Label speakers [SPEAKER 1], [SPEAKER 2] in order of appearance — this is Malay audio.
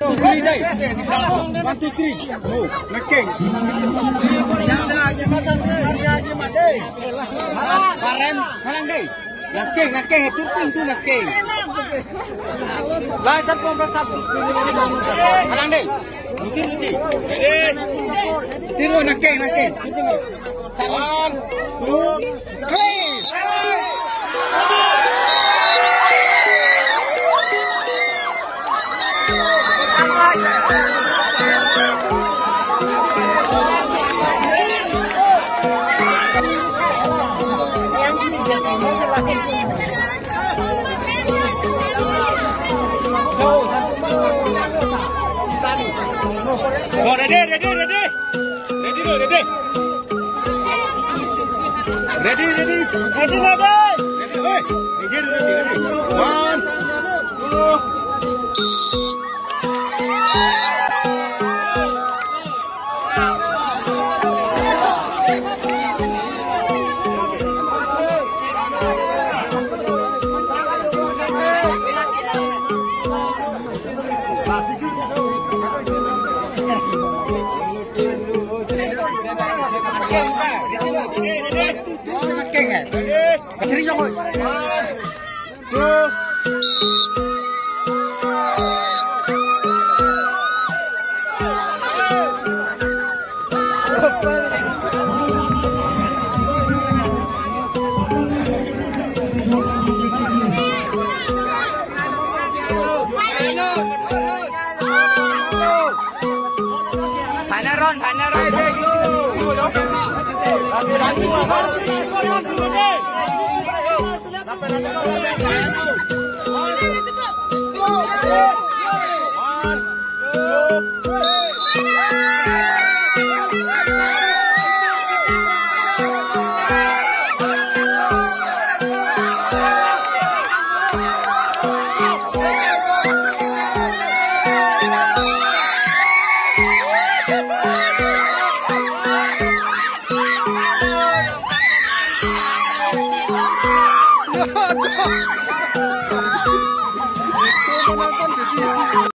[SPEAKER 1] Beli dai. 1, 2, 3. Oh, nakeng. Yang aja masan hari aja mate. Karen, halang dai. Nakeng itu pun tu nakeng. Lah sat pom ratap. Halang dai. Musim ni. Tiro nakeng. Salam. 2, 3. Oh, ready. One, two.